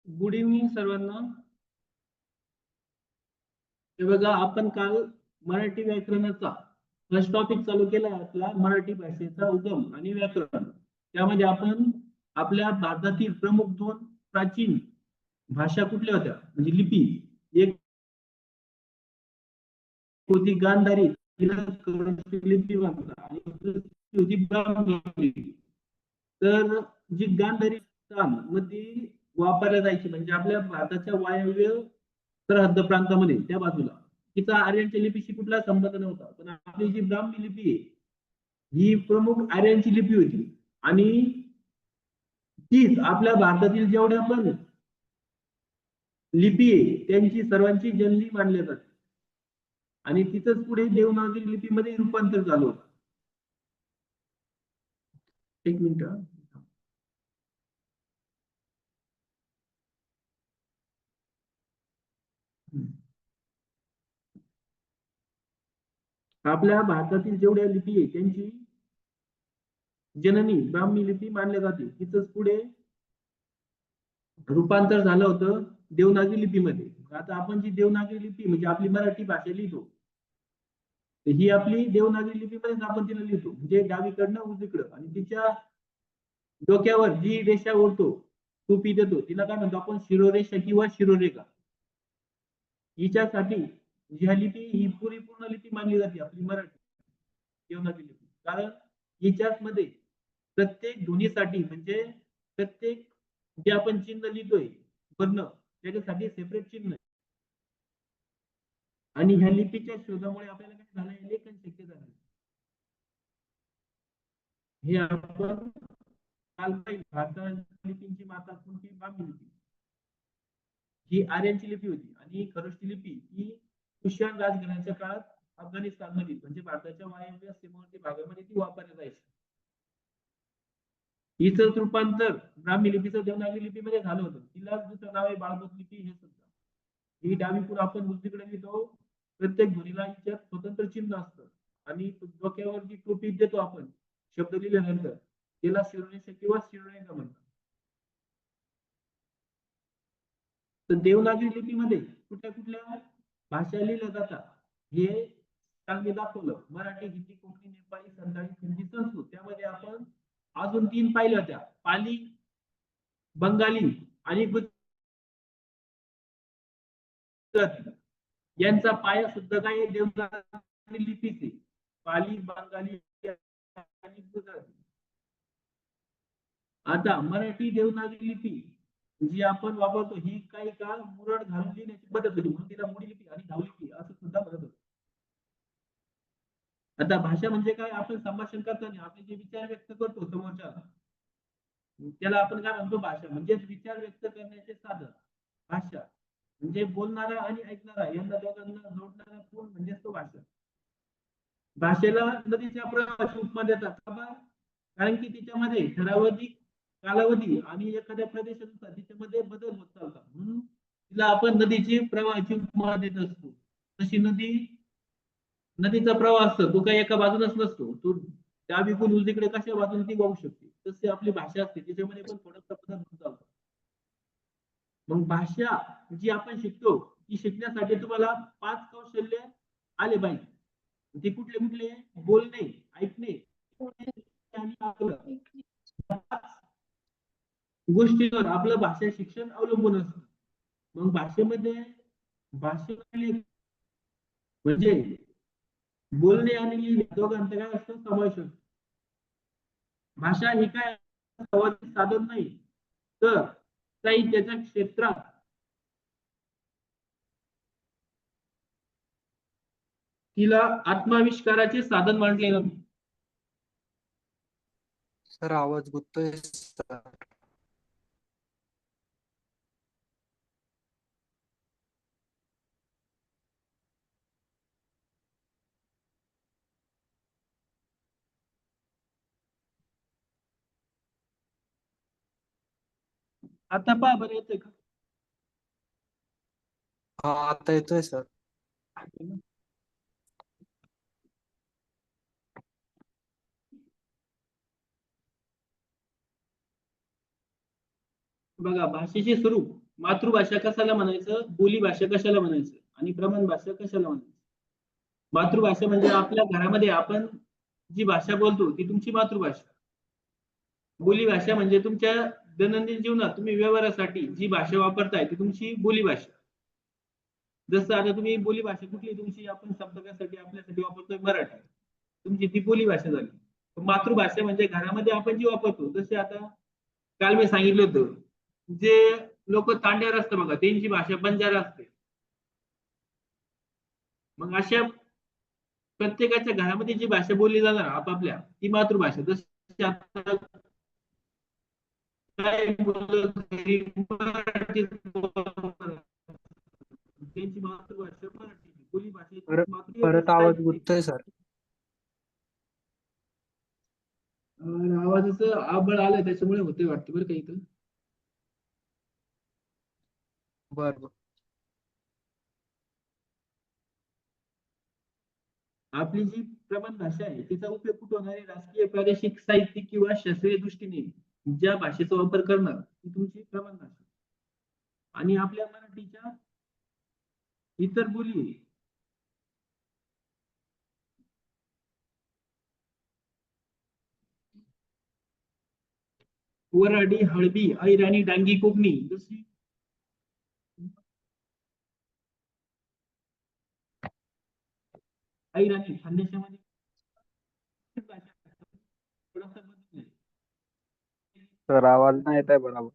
Good evening सर्वांना. हे बघा, आपण काल मराठी व्याकरणाचा फर्स्ट टॉपिक चालू केला आपला मराठी भाषेचा उगम आणि व्याकरण. त्यामध्ये आपण आपल्या भारतातील प्रमुख दोन प्राचीन भाषा कुठल्या होत्या म्हणजे लिपी. एक होती गांधारी, तिला लिपी म्हणतात, आणि दुसरी होती ब्राह्मी लिपी. तर जी गांधारी मध्ये वापरल्या जायची म्हणजे आपल्या भारताच्या वायव्य सरहद्द प्रांतामध्ये त्या बाजूला तिचा आर्यनच्या लिपीशी कुठला संबंध नव्हता. पण आपली जी ब्राह्मी लिपी आहे ही प्रमुख आर्यनची लिपी होती, आणि तीच आपल्या भारतातील जेवढ्या पण लिपी आहे त्यांची सर्वांची जननी मानली जाते, आणि तिथंच पुढे देवनागरी लिपीमध्ये रूपांतर झालं होतं. एक मिनिट. आपल्या भारतातील जेवढ्या लिपी आहे त्यांची जननी ब्राह्मी लिपी मानल्या जाते. तिथंच पुढे रूपांतर झालं होतं देवनागरी लिपीमध्ये. आता आपण जी देवनागरी लिपी म्हणजे आपली मराठी भाषा लिहितो, ही आपली देवनागरी लिपीमध्येच आपण तिला लिहितो, म्हणजे डावीकडनं उजवीकडं, आणि तिच्या डोक्यावर जी रेषा ओढतो टोपी देतो तिला काय म्हणतो आपण, शिरोरेषा किंवा शिरोरेखा. हिच्यासाठी जी लिपी ही परिपूर्ण लिपी मानली जाते आपली मराठी देवनागरी लिपी, कारण हिच्याच मध्ये प्रत्येक ध्वनीसाठी म्हणजे प्रत्येक जे आपण चिन्ह लिहितोय वर्ण त्याच्यासाठी सेपरेट चिन्ह आहे. आणि ह्या लिपीच्या शोधामुळे आपल्याला काय झालं, लेखन शक्य झालं. हे आपण काल भारताच्या लिपींची माता कोणती, ब्राह्मी लिपी. ही आर्यनची लिपी होती, आणि खरोष्टी लिपी ही कुशाण राजघराण्याच्या काळात अफगाणिस्तान मध्ये म्हणजे भारताच्या वायव्य सीमावर्ती भागामध्ये ती वापरली जायची. हिचं रूपांतर ब्राह्मी लिपीचं देवनागरी लिपीमध्ये झालं होतं. तिला दुसरं नाव आहे बाळबोध लिपी. हे सुद्धा ही डावीकडून आपण उजवीकडे लिहितो, प्रत्येक ध्वनीला हिच्यात स्वतंत्र चिन्ह असतं, आणि डोक्यावर जी टोपी देतो आपण शब्द लिहिल्यानंतर त्याला शिरोरेषा किंवा शिरोरेखा म्हणतात. तर देवनागरी लिपीमध्ये कुठल्या कुठल्या भाषा लिहिल्या जातात हे काल मी दाखवलं. मराठी, हिंदी, कोकणी, नेपाळी, संताळी, सिंधी, संस्कृत. त्यामध्ये आपण अजून 3 पाहिल्या होत्या, पाली, बंगाली आणि गुजराती. यांचा पाया सुद्धा काय देवनागरी लिपीच आहे. पाली, बंगाली आणि गुजराती. आता मराठी देवनागरी लिपी जी आपण वापरतो ही काही काळ मुरड घालून लिहिण्याची पद्धत होती, म्हणून तिला मुडी लिपी आणि धावलिपी असं सुद्धा म्हणत होतो. आता भाषा म्हणजे काय, आपण संभाषण करताना आपले जे विचार व्यक्त करतो समोरच्या त्याला आपण काय म्हणतो, भाषा म्हणजे विचार व्यक्त करण्याचे साधन. भाषा म्हणजे बोलणारा आणि ऐकणारा यांना दोघांना जोडणारा पूल म्हणजे तो भाषा. भाषेला नदीच्या प्रवाहाची उपमा देतात. कारण की तिच्यामध्ये ठराविक कालावधी आणि एखाद्या प्रदेशानुसार तिच्यामध्ये बदल होत चालतात, म्हणून तिला आपण नदीची प्रवाहाची उपमा देत असतो. तशी नदीचा प्रवाह असतो तो काही एका बाजूनच नसतो, तो डावीकडून उजवीकडे कशा बाजून ती वाहू शकते. तशी आपली भाषा असते, तिच्यामध्ये पण थोडासा बदल होत चालतो. मग भाषा जी आपण शिकतो ती शिकण्यासाठी तुम्हाला 5 कौशल्य आले पाहिजे. ते कुठले कुठले, बोलणे, ऐकणे आणि आपलं गोष्टीवर आपलं भाषा शिक्षण अवलंबून असतं. मग भाषेमध्ये म्हणजे बोलणे आणि लिहिणे दोघांचं काय असतं, समावेश असतो. भाषा ही काय संवादी साधन नाही, तर साहित्याच्या क्षेत्रात तिला आत्माविष्काराचे साधन मानले जाते. सर आवाज गुततोय सर. आता पहा बरं, येतोय का? हा आता येतोय सर. बघा, भाषेचे स्वरूप मातृभाषा कशाला म्हणायचं, बोली भाषा कशाला म्हणायचं आणि प्रमाण भाषा कशाला म्हणायचं. मातृभाषा म्हणजे आपल्या घरामध्ये आपण जी भाषा बोलतो ती तुमची मातृभाषा. बोली भाषा म्हणजे तुमच्या दैनंदिन जीवनात तुम्ही व्यवहारासाठी जी भाषा वापरताय ती तुमची बोली भाषा. जसं आता तुम्ही बोली भाषा कुठली तुमची आपण संपर्कासाठी आपल्यासाठी वापरतोय मराठी, तुमची ती बोली भाषा झाली. मातृभाषा म्हणजे घरामध्ये आपण जी वापरतो, जसे आता काल मी सांगितलं होतं जे लोक तांड्यावर असतं बघा त्यांची भाषा बंजारा असते. मग अशा प्रत्येकाच्या घरामध्ये जी भाषा बोलली जाणार आपापल्या ती मातृभाषा. जशी आता काय मुलं घरी मराठीत बोलतात, त्यांची मातृभाषा मराठी, बोली भाषेची परत मातृ परत तशी काहीच आवाज नाही. गुंततोय सर. आवाजाचं आबळ आलंय त्याच्यामुळे होते वाटतं बरं का इथं. बरं बरं. आपली जी प्रमाण भाषा आहे तिचा उपयोग कुठे होणार आहे, राजकीय प्रादेशिक साहित्यिक किंवा शास्त्रीय दृष्टीने ज्या भाषेचा वापर करणार ती तुमची प्रमाण भाषा. आणि आपल्या मराठीच्या इतर बोली आहे. वराडी, हळबी, ऐराणी, डांगी, कोकणी जशी ऐराणी खानदेशामध्ये भाषा थोडासा बदल आहे. सर आवाज नाही येत आहे बरोबर.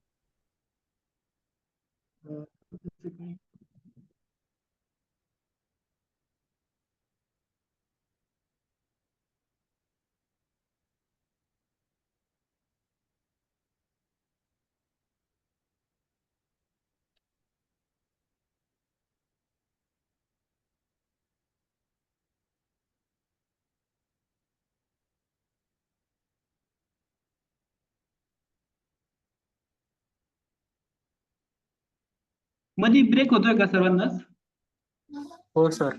जसं की मध्ये ब्रेक होतोय का सर्वांनाच? हो सर.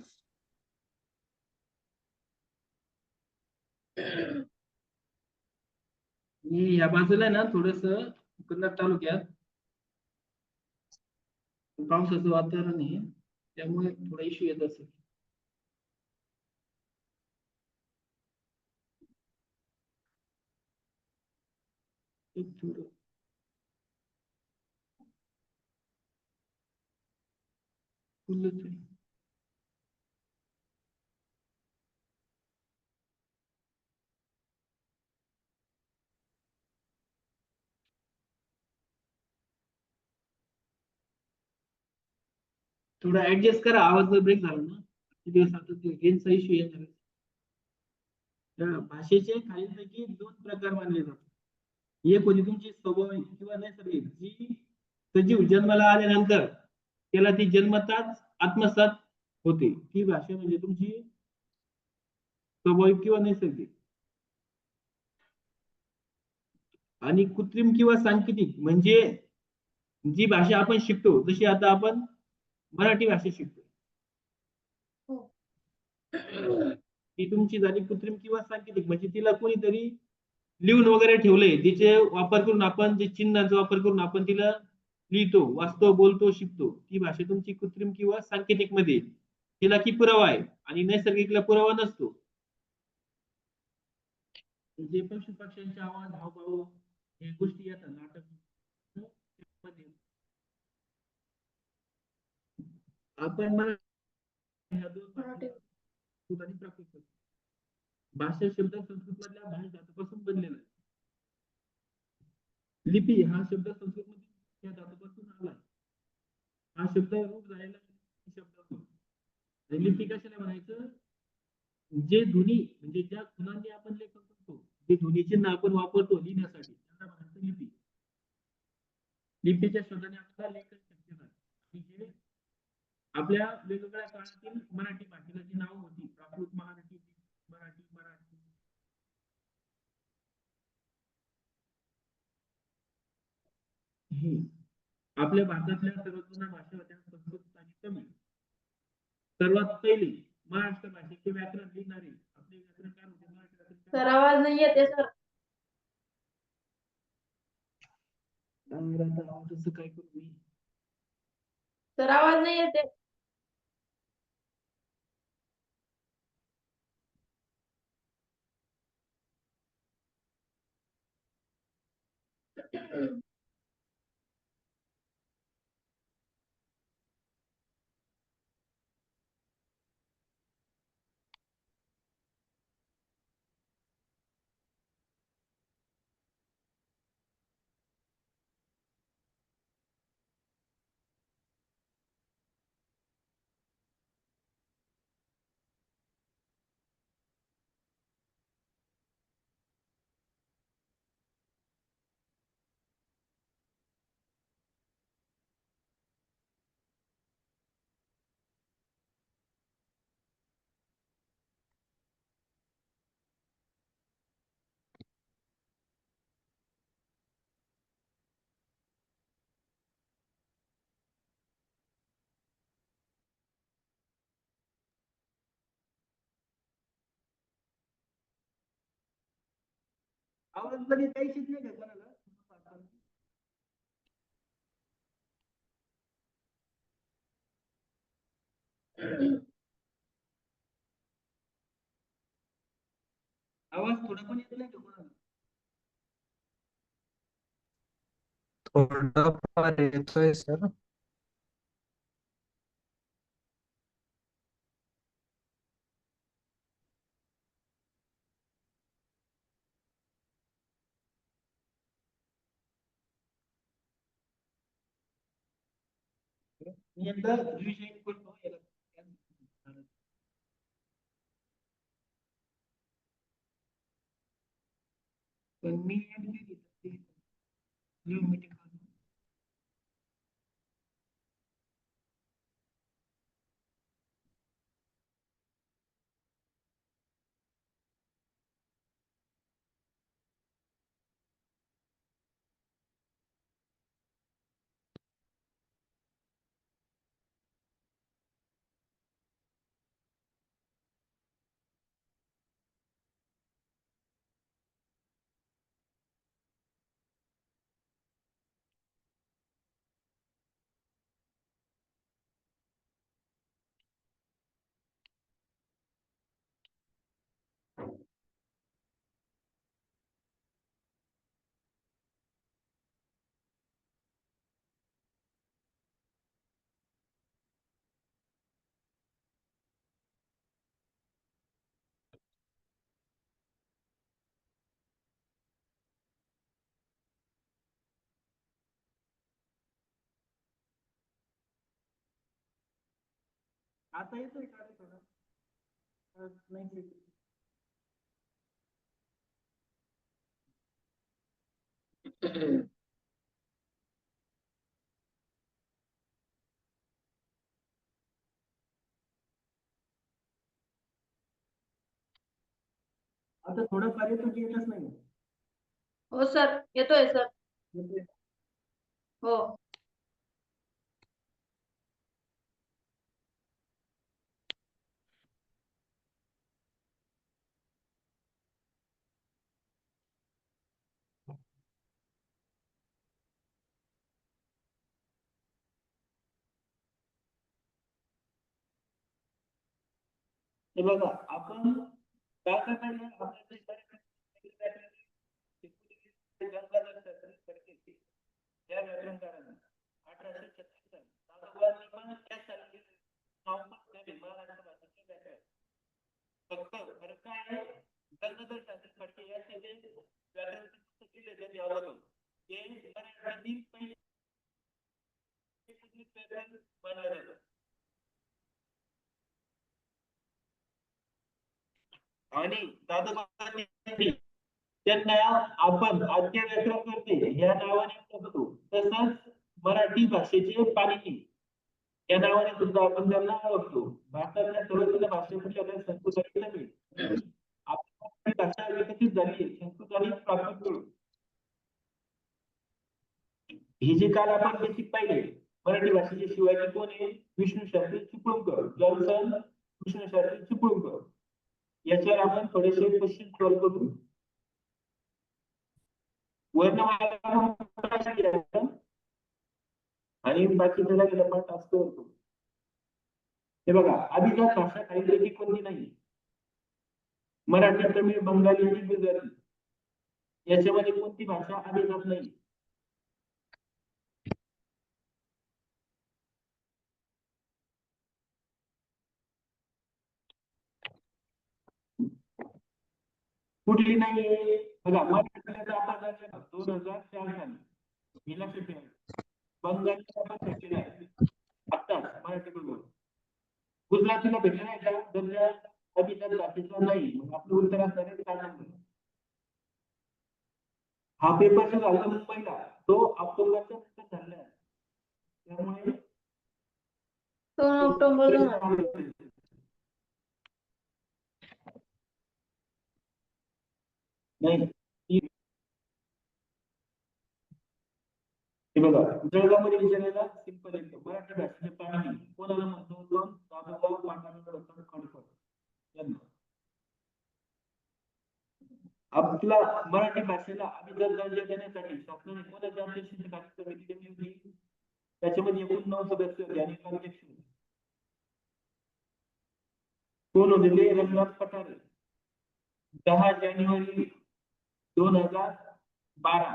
मी या बाजूला आहे ना थोडस कन्नड तालुक्यात पावसाचं वातावरण आहे त्यामुळे थोडा इश्यू येत असेल. एक थोडं फुलच आहे. थोडा ऍडजस्ट करा, आवाज जर ब्रेक झाला ना किती दिवस आता रेंजचा इश्यू येणार आहे. त्या भाषेचे खालीलपैकी दोन प्रकार मानले जातात. एक होती तुमची स्वाभाविक किंवा नैसर्गिक, जी सजीव जन्माला आल्यानंतर त्याला ती जन्मताच आत्मसात होते, ती भाषा म्हणजे तुमची स्वाभाविक किंवा नैसर्गिक. आणि कृत्रिम किंवा सांकेतिक म्हणजे जी भाषा आपण शिकतो, जशी आता आपण मराठी भाषा शिकतो ती तुमची झाली कृत्रिम किंवा सांकेतिक, म्हणजे तिला कोणीतरी लिहून वगैरे ठेवलंय, तिचे वापर करून आपण जे चिन्हाचा वापर करून आपण तिला लिहितो, वाचतो, बोलतो, शिकतो, ती भाषा तुमची कृत्रिम किंवा सांकेतिक मध्ये. तिला की पुरावा आहे आणि नैसर्गिकला पुरावा नसतो. जे पशु पक्ष्यांचे आवाज, हावभाव हे गोष्टी येतात नाटक मध्ये. आपण मला ह्या दोन भाषा आणि प्राकृत भाषा शब्द संस्कृत मधल्या भाषा धातूपासून बनलेला आहे. लिपी हा शब्द संस्कृत मध्ये त्या धातूपासून आला. हा शब्द रूप झालेला शब्द. लिपी कशाला म्हणायचं, जे ध्वनी म्हणजे ज्या खुणांनी आपण लेखन करतो, जे ध्वनी चिन्ह आपण वापरतो लिहिण्यासाठी त्यांना म्हणायचं लिपी. लिपीच्या शोधाने आपल्याला लेखन शक्य झालं. आणि हे आपल्या वेगवेगळ्या काळातील मराठी भाषेला जी नावं होती, प्राकृत, महारठी, मराठी, मराठी, हे आपल्या भारतातल्या सर्वात जुन्या भाषा होत्या संस्कृत आणि तमिळ. सर्वात पहिली महाराष्ट्र भाषेचे व्याकरण लिहिणारे आपले व्याकरणकार होते मराठी व्याकरणकार. सर आवाज नाही येते सर. आता आवाजाचं काय करू मी? सर आवाज नाही येते. आवाज मध्ये काही शिकले का कोणाला? आवाज थोडा पण येत नाही का कोणाला? थोडाफार येतोय सर. मी एकदा रिविजन करतो याला. पण मी न्यू मीटिंग आता येतोय का रे थोडं? नाही येत. आता थोडंफार येतो की येतच नाही? हो सर येतोय सर. येतोय. हो. हे बघा आपण काय काय काढलं आपल्याला या व्याकरणकारांना 1836 दादोबांनी पण त्याच साली नाव पण दिले महाराष्ट्र भाषेचे व्याकरण. फक्त फरक काय आहे, गंगाधर शास्त्री फडके यांचे जे व्याकरणाचे पुस्तक लिहिले त्यांनी अगोदर ते मराठीतील पहिले व्याकरण मानलं जातं. आणि दादोबांनी त्यांना आपण आद्य व्याकरणकर्ते या नावाने ओळखतो. तसंच मराठी भाषेचे पाणिनी या नावाने सुद्धा आपण त्यांना ओळखतो. भारतातल्या सर्वोच्च भाषेमध्ये संस्कृत आणि तमिळ आपली भाषा विकसित झाली संस्कृत आणि प्राकृत मिळून. हे जे काल आपण बेसिक पाहिले मराठी भाषेचे शिवाजी कोण आहे? विष्णू शास्त्री चिपळूणकर, जॉन्सन विष्णू शास्त्री चिपळूणकर. याच्यावर आपण थोडेसे क्वेश्चन सॉल्व्ह करू. वर्णमाला आणि बाकीचा लागेल पाठ असतो. हे बघा, अभिजात भाषा खालीलपैकी कोणती नाही? मराठी, तमिळ, बंगाली आणि गुजराती याच्यामध्ये कोणती भाषा अभिजात नाही? कुठली नाहीये? बघा, मराठीचा आपण 2004 साली हे लक्षात ठेवा. बंगालीचा आपण भेटलेला आहे आता मराठी बरोबर. गुजरातीला भेटला नाही का दर्जा अभिजात भाषेचा नाही. मग आपलं उत्तर असणार आहे 4 नंबर. हा पेपर जो झाला मुंबईला तो अपंगाच्या नंतर झाला आहे. त्यामुळे 2 ऑक्टोबर 2000. नाही, हे बघा, जळगावमध्ये विचारलेला सिंपल एकदम. मराठी भाषेचे प्राणी कोणाला म्हणतो? दादोबा पांडुरंग खडकर यांना. आपला मराठी भाषेला अभिजात दर्जा देण्यासाठी शासनाने कोणाची अध्यक्षतेखाली समिती नेमली होती? त्याच्यामध्ये एकूण 9 सदस्य होते आणि एक अध्यक्ष होते. कोण होते? रंगनाथ पठारे. 10 जानेवारी 2012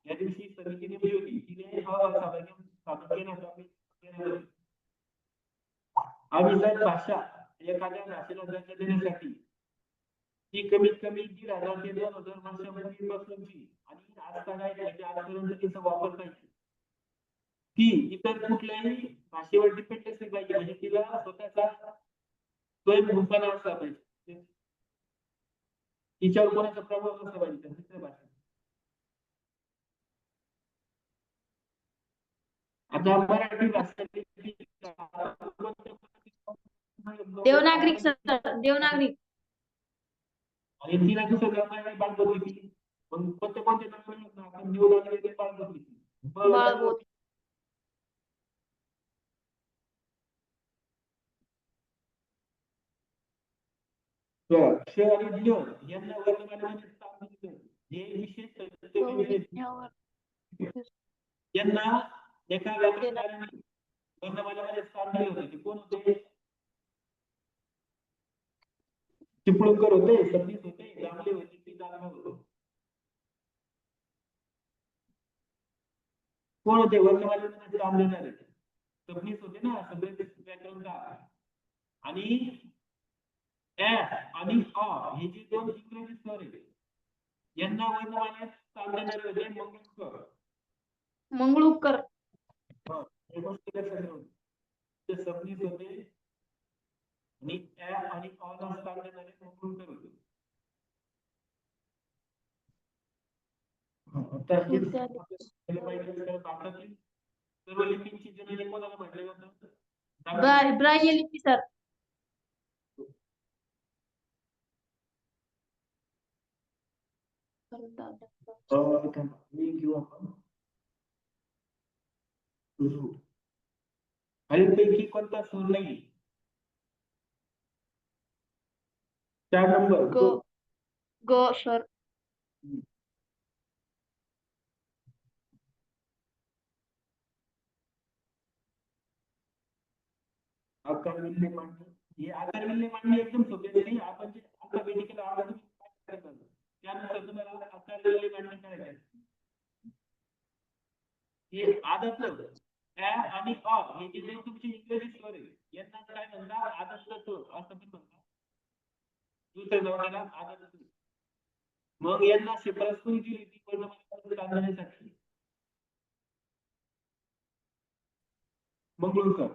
या दिवशी समिती नेमली होती. तिने स्थापन केला. अभिजात भाषा एखाद्या भाषेला दर्जा देण्यासाठी ती कमीत कमी 1,500 ते 2,000 वर्षांपूर्वी पासूनची आणि आजपर्यंत तिचा वापर पाहिजे. ती इतर कुठल्याही भाषेवर डिपेंड असली पाहिजे. म्हणजे तिला स्वतःचा स्वयंभूपणा असला पाहिजे. तिच्यावर कोणाचा प्रभाव नसला पाहिजे दुसऱ्या भाषेत. आता मराठी भाषा देवनागरिक सर, देवनागरिक. आणि तिला कसं जमायला बाळगली. मग कोणते आपण देवनागरी बाळगली. बाळगोत. क्ष आणि ज्ञ यांना वर्णमालेमध्ये स्थान दिले. हे विशेष यांना एका व्याकरणकाराने वर्णमालेमध्ये स्थान दिले होते. ते कोण होते? चिपळूणकर होते, सबनीस होते, जांभळे होते, ती जाधव होते. कोण होते वर्णमालेमध्ये स्थान देणारे? सबनीस होते ना, सगळे व्याकरणकार. आणि ॲ आणि अ हे जे 2 इंग्रजी स्वर आहेत यांना वर्णमालेत स्थान देणारे होते मंगळूरकर. मंगळूरकर. हे गोष्टी लक्षात ठेवा. ते सबनीस होते आणि ॲ आणि अ ला स्थान देणारे मंगळूरकर होते. आता हे भारतातील सर्व लिपींची जननी कोणाला म्हटले जातं? ब्राह्य लिपी सर. मी घेऊ आपण खालीलपैकी कोणता सूर नाही? 4 नंबर ग सर. आकार विल्ले मांडणी. हे आकार विल्ले मांडणी एकदम सोपी आहे. आपण जे अल्फाबेटिकल ऑर्डर करायचं त्यानुसार तुम्हाला आकार विल्ले मांडणी करायची. हे आदत ॲ आणि अ हे जे तुमचे इंग्रजी स्वर आहे यांना काय म्हणतात? आदत स्वर असं पण म्हणतात. दुसऱ्या नावाला आदत स्वर. मग यांना शिफारस कोणी दिली ती वर्णमालेमध्ये काढण्यासाठी? मंगळूरकर.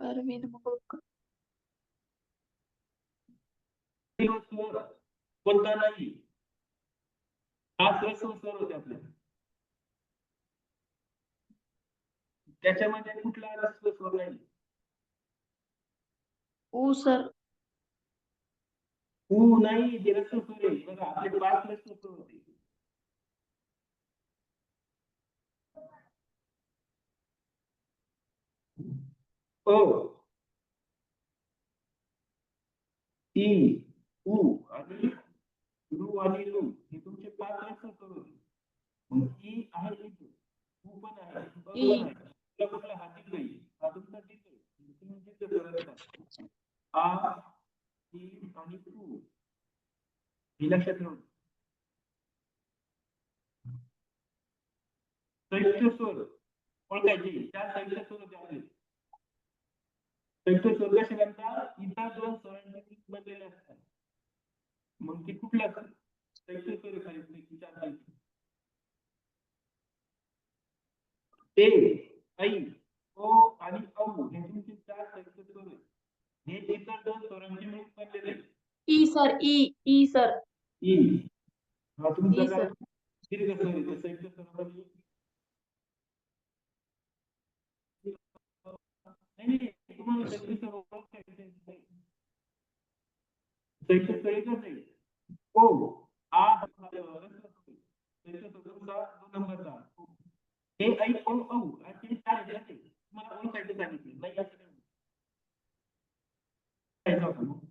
अरविंद मंगळूरकर. कोणता नाही? 5 स्वर होते आपले. त्याच्यामध्ये कुठला रस्व स्वर नाही? ऊ सर. ऊ नाही, हे रस्व स्वर आहे. बघा आपले 5 रस्व स्वर होते. ओ, ई, ऊ आणि रू आणि लू हे तुमचे 5 रस्व स्वर होते. ई आहे, ऊ पण आहे. हे लक्षात ठेवून संयुक्त स्वर ओळखायचे. चार संयुक्त स्वर होते आपले. संयुक्त स्वर कसे बनतात? इतर दोन स्वरांचे बनलेले असतात. मग ते कुठल्या संयुक्त स्वर खाली चार पैकी ए, ऐ, ओ आणि औ हे तुमचे चार संयुक्त स्वर आहेत. हे इतर दोन स्वरांचे मिळून बनलेले आहेत. E sir, E sir. E हा तुमचा ई काय सर. दीर्घ स्वर आहे. तर संयुक्त स्वरामध्ये नाही तुम्हाला संयुक्त स्वर ओळखायचे नाही. संयुक्त स्वर एकच आहे. ओ आ संयुक्त स्वराचा 2 नंबरचा ए ऐ ओ औ असे चार आहेत ना ते. तुम्हाला ओळखायचे सांगितले नाही असं नाही.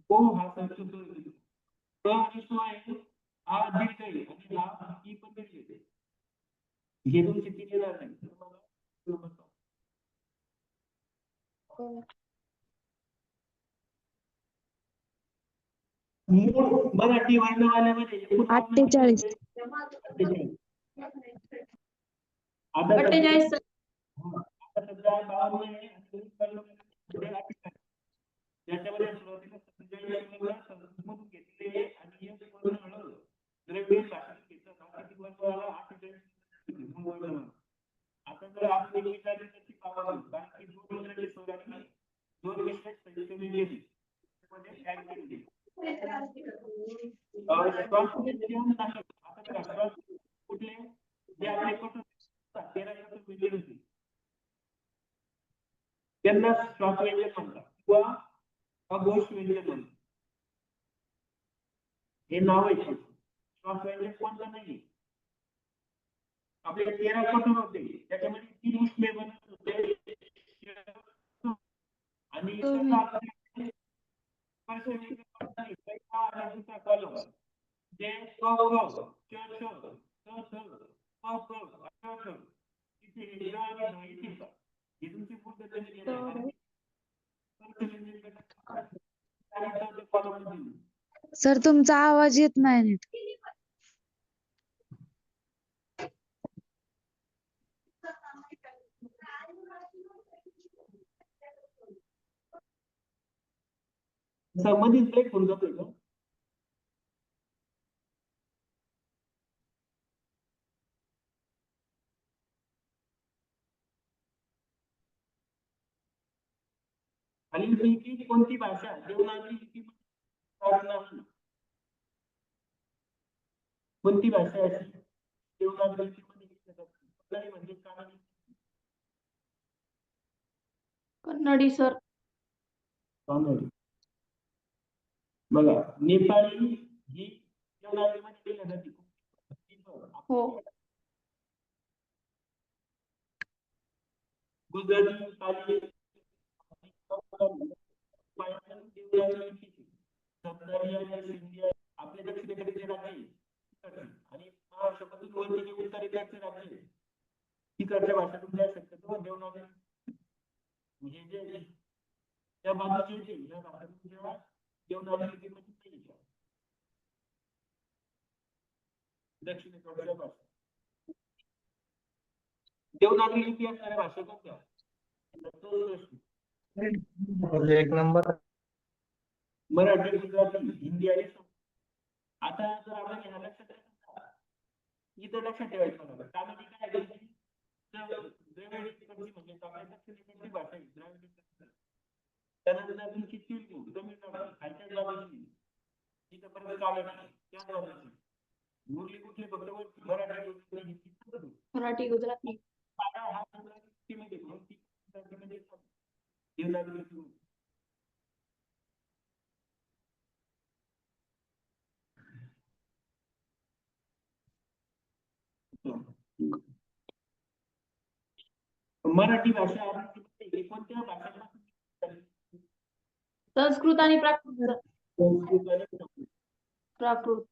ओ हा संयुक्त स्वर आहे. क आणि स आहे. आ दीर्घ आहे आणि ला ई पण दीर्घ आहे. हे तुमचे तीन येणार नाही. तुम्हाला मूळ मराठी वर्णमालेमध्ये एकूण 48. 48. आता 48 सर. आता सध्या 52 आहे आणि पुढे 48. त्याच्यामध्ये सुरुवातीला 47 संस्कृतमधून घेतलेले आणि एक वर्ण द्रविड भाषेत घेतलं. किती वर्ण आला? 48. आता जर आपण एक विचारली तर ती पाहावी. कारण की 2 वर्ण स्वर आणि 2 विशेष संयुक्त वेगळे मध्ये ऍड केलेले. कुठले जे आपले कठोर 13 कठोर वेगळे होते त्यांना श्वास व्यंजन म्हणतात किंवा अघोष व्यंजन म्हणतात. हे नाव आहे. श्वास व्यंजन कोणतं नाही. आपले 13 कठोर होते त्याच्यामध्ये 3 उष्मे बनत होते आणि जे सर तुमचा आवाज येत नाही नीट. मधीच ब्रेक होऊन जातोय का? खालीलपैकी कोणती भाषा देवनागरी लिपीमध्ये नाही? कोणती भाषा अशी देवनागरी लिपीमध्ये लिहिली जाते? म्हणजे कानडी. कन्नडी सर. कानडी. बघा नेपाळी ही देवनागरीमध्ये लिहिली जाते. हो. गुजराती, पाली, आपल्या दक्षिणेकडे राज्य आहे आणि महाराष्ट्रापासून वरती उत्तरेकडचे राज्य आहे. तिकडच्या भाषा तुमच्या शक्यतो देवनागरी म्हणजे जे त्या बाजूचे या भाषेतून जेव्हा देवनागरी लिपीमध्ये नाही. दक्षिणेकडच्या भाषा देवनागरी लिपी असणाऱ्या भाषा कोणत्या? 1 नंबर मराठी, गुजराती, हिंदी आणि आता जर आपण ह्या लक्षात ठेवायचं इथं लक्षात ठेवायचं मला कानडी काय आहे? द्रविडी म्हणजे आपल्या दक्षिणेकडची भाषा आहे. द्रविडी त्यानंतर तुमची तेलुगू, तमिळनाडू खालच्या बाजूची इथं परत कानडी त्या बाजूची मुरली कुठली फक्त मराठी, हिंदी, मराठी, गुजराती. हा मध्ये देवनागरी मराठी भाषा कोणत्या भाषेपासून? संस्कृत आणि प्राकृत. प्राकृत.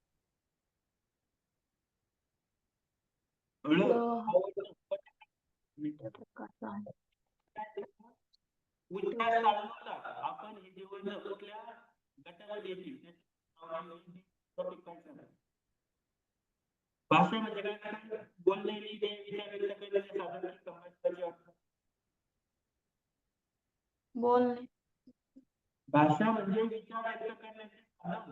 आपण हे जेवण कुठल्या गटामध्ये येतील टॉपिक काय सांगा. भाषा म्हणजे काय? बोलणे, लिहिणे, विचार व्यक्त करण्याचे साधन की संभाषणाचे अर्थ. बोलणे, भाषा म्हणजे विचार व्यक्त करण्याचे साधन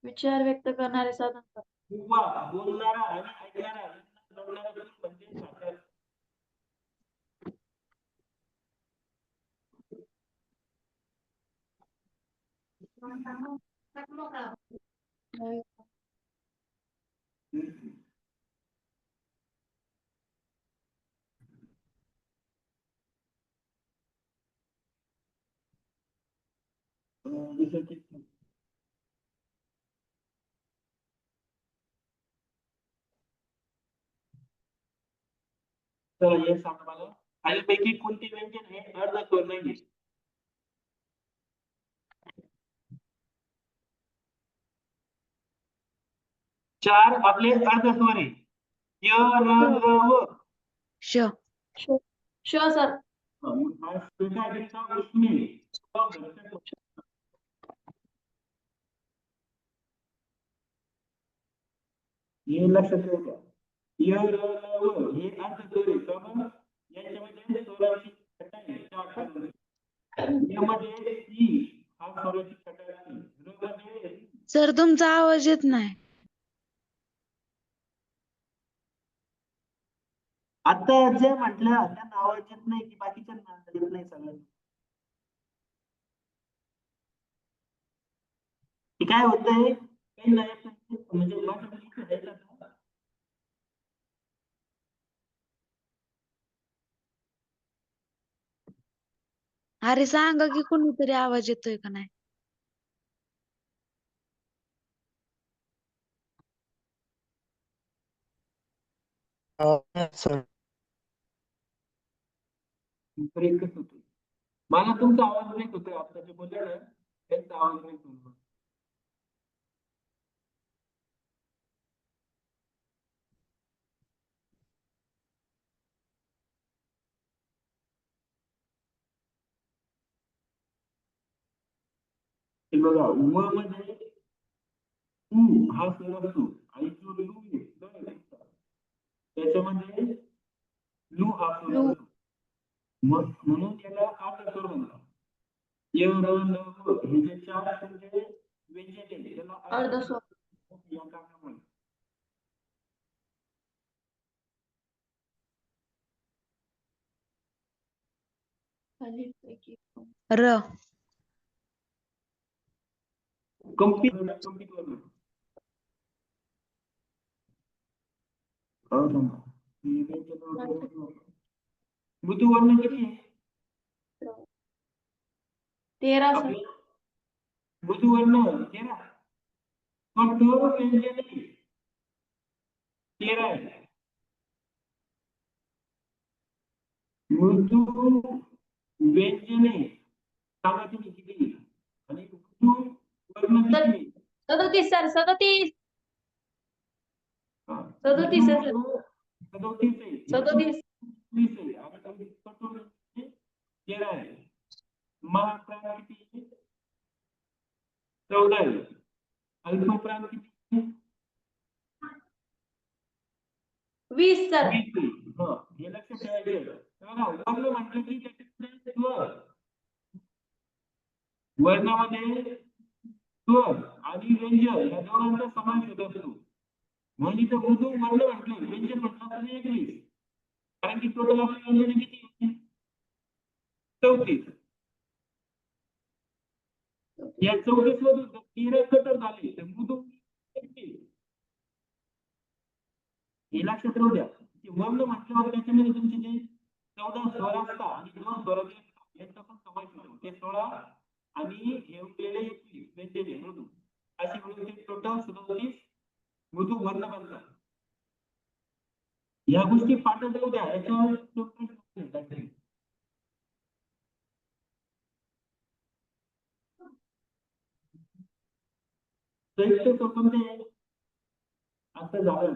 विचार व्यक्त करणारे साधन सर. किंवा बोलणारा आणि ऐकणारा यांना जोडणारा सूर म्हणजे भाषा. जसं की तर हे सांगा मला, खालीलपैकी कोणते व्यंजन हे अर्धस्वर नाही? चार आपले अर्धस्वर आहे. य, र, ल, व. श श सर. हा शेजारीचा उष्णे व घरच्या हे लक्षात ठेवा. य, र, ल, व हे अर्धस्वर आहे. का बरं? यांच्यामध्ये स्वराची छटा आहे. चार स्वरांची. य मध्ये ई हा स्वराची छटा आहे. र मध्ये सर तुमचा आवाज येत नाही. आता जे म्हटलं त्यांना आवाज येत नाही की बाकीच्यांना येत नाही सगळं. ते काय होतंय काही नाही म्हणजे माझ्या आहे का? अरे सांगा की कोणीतरी आवाज येतोय का नाही. सर तर एकच होतं. मला तुमचा आवाज नाही होतोय. आता जे बोलले ना त्यांचा आवाज नाही होतो. हे बघा व मध्ये उ हा स्वर असतो आणि जो लू आहे तो आहे. त्याच्यामध्ये लू हा स्वर लू. असतो. म्हणून त्याला अर्धस्वर म्हणतात. य, र, ल, व हे जे चार म्हणजे व्यंजन आहे त्याला अर्धस्वर. या कारणामुळे. खालीलपैकी र कंपित वर्ण. मृदू वर्ण किती आहे? 13 सर. आपले मृदू वर्ण 13. कठोर व्यंजन 13 आहे. मृदू व्यंजने सांगा तुम्ही किती आणि मृदू वर्ण किती? 37 सर. 37. हा. 37 आहे सर. 37 आहे. 37. 20 आहे. आणि कठोर व्यंजने 13 आहे. महाप्राण किती? 14 आहे. अल्पप्राण किती? 20 सर. 20 आहे. हा हे लक्षात ठेवायचं. बघा वर्ण म्हटलं की त्याच्यामध्ये स्वर वर्णामध्ये स्वर आणि व्यंजन या दोघांचा समावेश होत असतो. म्हणून इथं मृदू वर्ण म्हटलं व्यंजन म्हटलं तर 21. कारण की टोटल आपली व्यंजन किती? 34. या 34 मधून 13 कटर झाले तर मृदू 21. हे लक्षात राहू द्या. वर्ण म्हटल्यावर त्याच्यामध्ये तुमचे जे 14 स्वर असतात आणि 2 स्वराचे यांचा पण समावेश होतो. ते 16 आणि हे उरलेले 21 व्यंजने मृदू अशी मिळून ते टोटल 37 मृदू वर्ण बनतात. या गोष्टी पाठवत राहू द्या. याच्यावर संयुक्त स्वर कोणते आहे? असं झालं.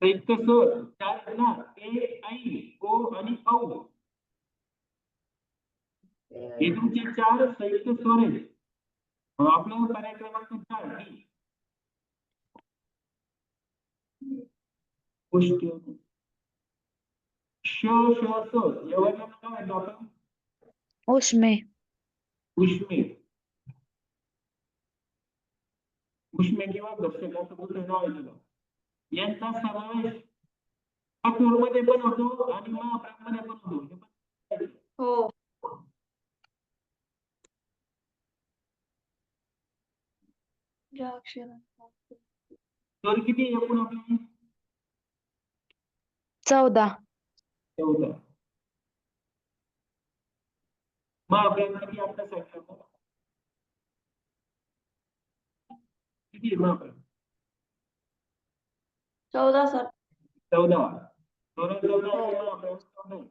संयुक्त स्वर चार आहेत ना, ए, ऐ, ओ आणि औ. हे तुमचे चार संयुक्त स्वर आहेत. आपलं पर्याय क्रमांक 4 डी. पुष्ट श श स या वर्णाला काय म्हणतो आपण? उष्मे. उष्मे. उष्मे किंवा घर्षक असं कुठलं नाव आहे त्याला. यांचा समावेश मध्ये पण होतो आणि मध्ये पण होतो. हे पण हो. ज्या अक्षरांचा स्वर किती आहे एकूण आपले? 14. 14. महाप्राण किती आपल्या साईडला होता? किती आहे महाप्राण? 14 सर. 14. 14 आहे महाप्राण 14.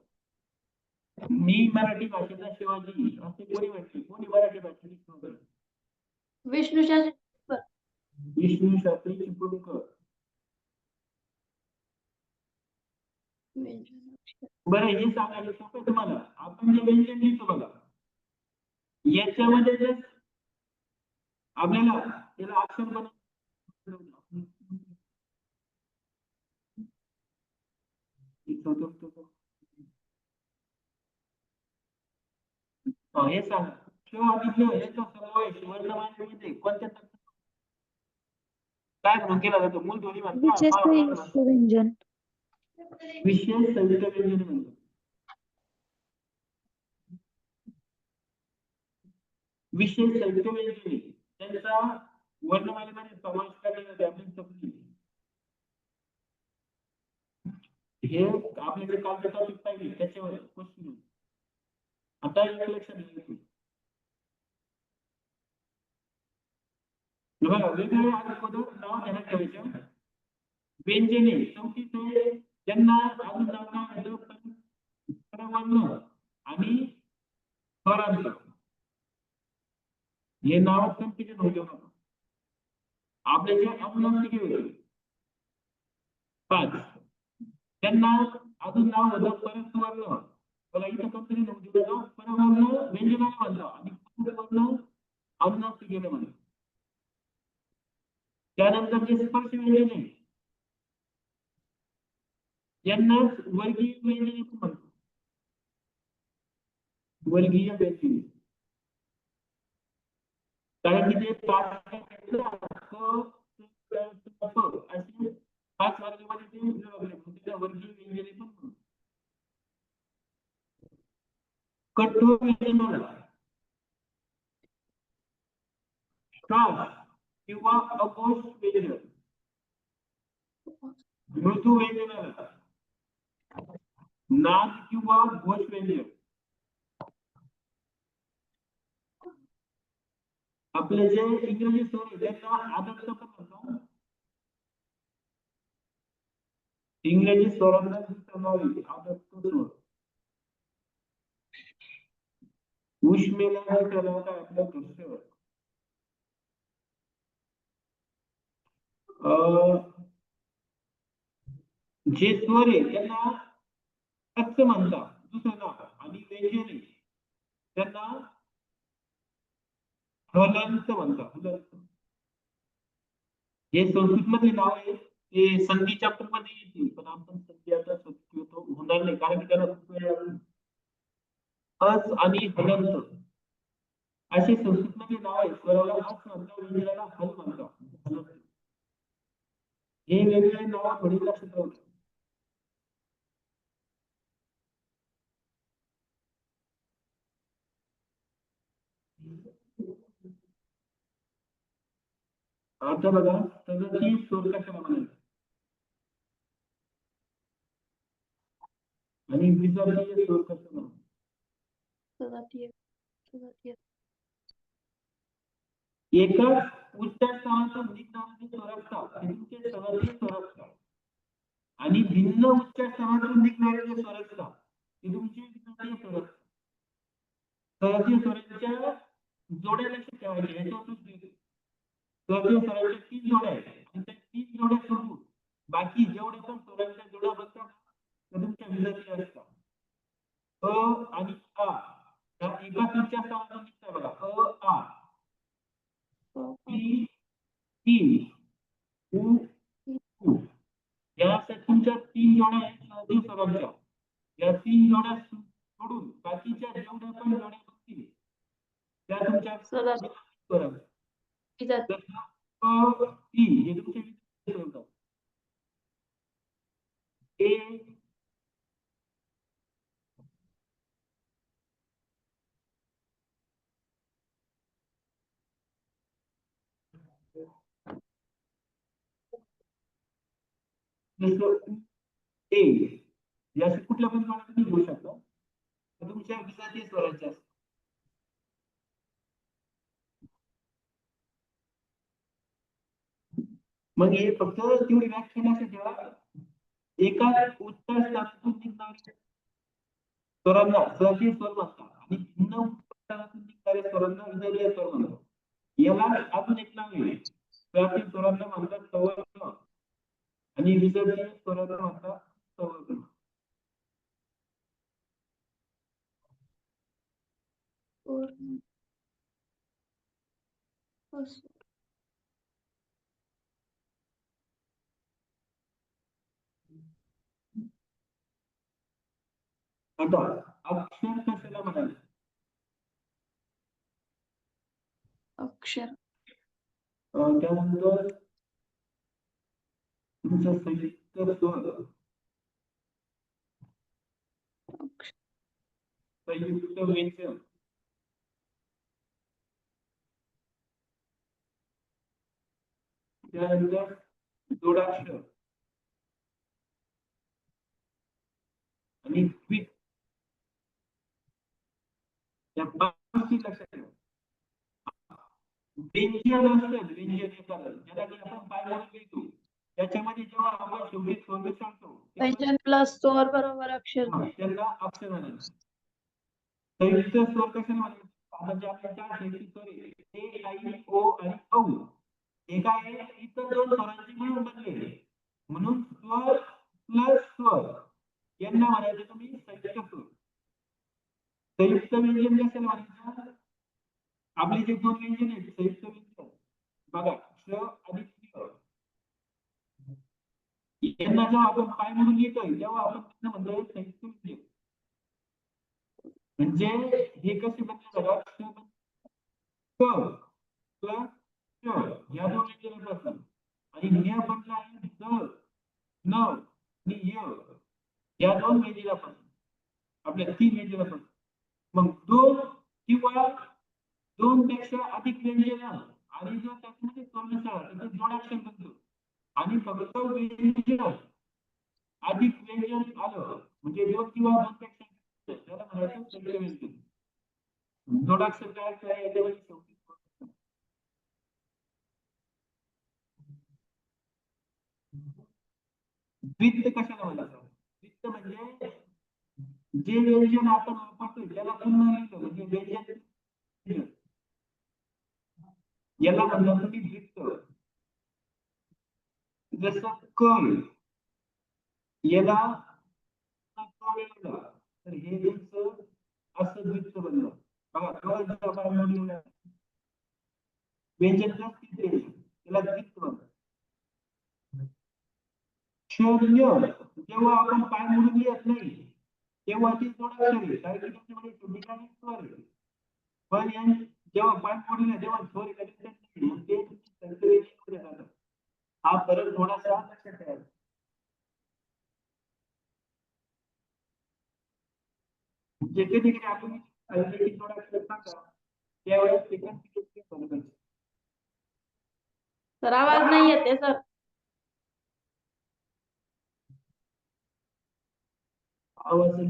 मी मराठी भाषेचा शिवाजी असे कोणी म्हटले? कोणी मराठी भाषेची शिवाजी? विष्णू शास्त्री. विष्णू शास्त्री चिपळूणकर. बरं, हे सांगायला सोपं आहे तुम्हाला. आपण जे व्यंजन लिहितो बघा, याच्यामध्ये जर आपल्याला त्याला अक्षर बनवून हे सांगा, किंवा याचा समावेश वर्णमालेमध्ये कोणत्या काय म्हणून केला जातो? मूलध्वनी विशेष म्हणतात, संयुक्त व्यंजन. विशेष संयुक्त व्यंजन म्हणतात. विशेष संयुक्त व्यंजने त्यांचा वर्णमालेमध्ये समावेश करण्यात येते. आपली चकली हे आपले जे कालचे टॉपिक पाहिजे त्याच्यावर क्वेश्चन. आता एक लक्षात घ्यायचं बघा, वेगवेगळे अगोदर नाव ध्यानात ठेवायचं. व्यंजने चौथीच आहे, ज्यांना अजून नाव येतं परवर्ण आणि स्वरांत. हे नाव कन्फ्युजन होऊ देऊ नका. आपले जे अनुनासिके होते 5, त्यांना अजून नाव होतं परस्वर्ण. बघा इथं कन्फ्युजन होऊ देऊ नका. परवर्ण व्यंजनाला म्हणतात आणि परवर्ण अनुनासिकेला म्हणतात. त्यानंतर जे स्पर्श व्यंजने यांना वर्गीय व्यंजने पण म्हणतात. वर्गीय व्यंजने कारण की ते 5 असे 5 वर्गामध्ये ते विभागले म्हणून त्याला वर्गीय व्यंजने पण म्हणतात. कठोर व्यंजनाला श्वास किंवा अघोष व्यंजन, मृदू व्यंजनाला नाद किंवा घोष व्यंजन. आपले जे इंग्रजी स्वर आहे त्यांना आदर्श पण म्हणतात. इंग्रजी स्वरांना दुसरं नाव आहे आदर्श स्वर. उष्मेला त्याला काय आपलं घर्षक. जे स्वर आहे त्यांना टच म्हणतात दुसरं नाव, आणि व्यंजने त्यांना हलंत म्हणतात. हलंत हे संस्कृत मधले नाव आहे. ते संधी चॅप्टर मध्ये येतील, पण आपण संधी आता शक्यतो होणार नाही कारण की त्याला खूप वेळ लागेल. हस आणि हलंत असे संस्कृत मध्ये नाव आहे. स्वराला हस म्हणतात, व्यंजनाला हल म्हणतात. हलंत हे वेगवेगळे नाव थोडी लक्षात ठेवा. आता बघा सगळी स्वर कशाला म्हणायचं आणि विजातीय स्वर कशाला म्हणायचं. एकाच उच्चार स्थानातून निघणारे स्वर असतात ते तुमचे सजातीय स्वर असतात, आणि भिन्न उच्चार स्थानातून निघणारे जे स्वर असतात ते तुमचे विजातीय स्वर असतात. सजातीय स्वरांच्या जोड्या लक्षात ठेवायच्या. याच्यावर सजातीय स्वरांच्या 3 जोड्या आहेत आणि त्या 3 जोड्या सोडून बाकी जेवढे पण स्वरांच्या जोड्या बसतात त्या तुमच्या विजाती असतात. अ आणि आ या एकाच उच्चारातून निघतात बघा. अ आ ई ई उ ऊ या तुमच्या 3 जोड्या आहेत नदी स्वरांच्या. या 3 जोड्या सोडून बाकीच्या जेवढ्या पण जोड्या बसतील त्या तुमच्या सदा स्वर आहेत. विजाती. तर अ ई हे तुमचे विजाती स्वर होतात. ए जसं ए याशी कुठल्या पण जोड्या तुम्ही घेऊ शकता. तर तुमच्या विजातीय स्वरांच्या असतात. मग हे फक्त तेवढी व्याख्या लक्षात ठेवा. एकाच उच्चारातून निघणारे स्वरांना सजातीय स्वर म्हणतात आणि भिन्न उच्चारातून निघणारे स्वरांना विजातीय स्वर म्हणतात. याला अजून एक नाव आहे. सजातीय स्वरांना म्हणतात सवर्ण आणि विजातीय स्वरांना म्हणतात सवर्ण. पूर्ण असं. आता अक्षर कशाला म्हणाले? अक्षर त्यानंतर तुमचं संयुक्त स्वर, अक्षर संयुक्त व्यंजन, त्यानंतर जोडाक्षर आणि द्वित या 5 गोष्टी लक्षात ठेवा. व्यंजन असतं, व्यंजन येतात ज्याला की आपण पाय म्हणून लिहितो. त्याच्यामध्ये जेव्हा आपण शेवटी स्वर मिसळतो व्यंजन प्लस स्वर बरोबर अक्षर. त्याला अक्षर म्हणायचं. संयुक्त स्वर कशाला म्हणायचं? आता जे आपले 4 संयुक्त स्वर आहे ए, आई, ओ आणि औ. हे काय आहे? इतर 2 स्वरांची मिळून बनलेले. म्हणून स्वर प्लस स्वर यांना म्हणायचं तुम्ही संयुक्त स्वर. संयुक्त व्यंजन कशाला म्हणायचं? आपले जे 2 व्यंजन आहेत संयुक्त व्यंजन बघा श आणि य. यांना जेव्हा आपण पाय म्हणून लिहितोय तेव्हा आपण त्यांना म्हणतो संयुक्त व्यंजन. म्हणजे हे कसे बनले बघा श क प्लस श या 2 व्यंजनापासून आणि न्य बनला आहे द न आणि य या 2 व्यंजनापासून. आपल्या 3 व्यंजनापासून. मग 2 किंवा 2 पेक्षा अधिक व्यंजन आणि जर त्याच्यामध्ये स्वर मिसळला तर ते जोडाक्षर बनतो. आणि फक्त व्यंजन अधिक व्यंजन आलं म्हणजे 2 किंवा 2 पेक्षा त्याला म्हणायचं संयुक्त व्यंजन. जोडाक्षर काय आहे याच्यामध्ये शेवटी द्वित्व कशाला म्हणायचं? द्वित्व म्हणजे जे व्यंजन आपण वापरतोय त्याला पुन्हा लिहिलं म्हणजे व्यंजन याला म्हणतात तुम्ही द्वित्व. जसं क याला तर हे तुमचं असं द्वित्व बनलं. बघा व्यंजन त्याला द्वित्व म्हणतात. शून्य जेव्हा आपण पाय मोडून लिहत नाही तेव्हा ती जोडाक्षर आहे कारण की त्याच्यामध्ये ठिकाणी स्वर आहे. पण जेव्हा पाय मोडले तेव्हा स्वर कधीच नाही मग ते संख्येमध्ये जातात. हा फरक थोडासा लक्षात ठेवायचा. जे कधी कधी आपण जोडाक्षर सांगा त्यावेळेस ते कन्फ्युजन सर आवाज नाही येते सर. आवाज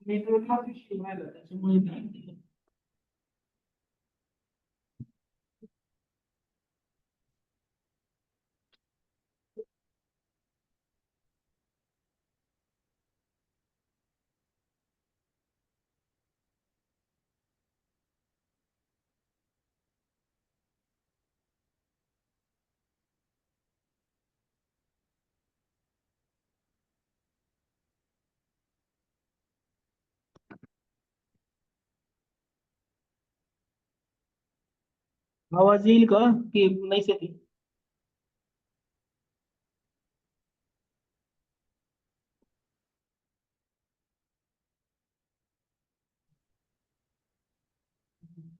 नेटवर्कला इश्यू व्हायला त्याच्यामुळे नाही. आवाज येईल का की नाहीच येते?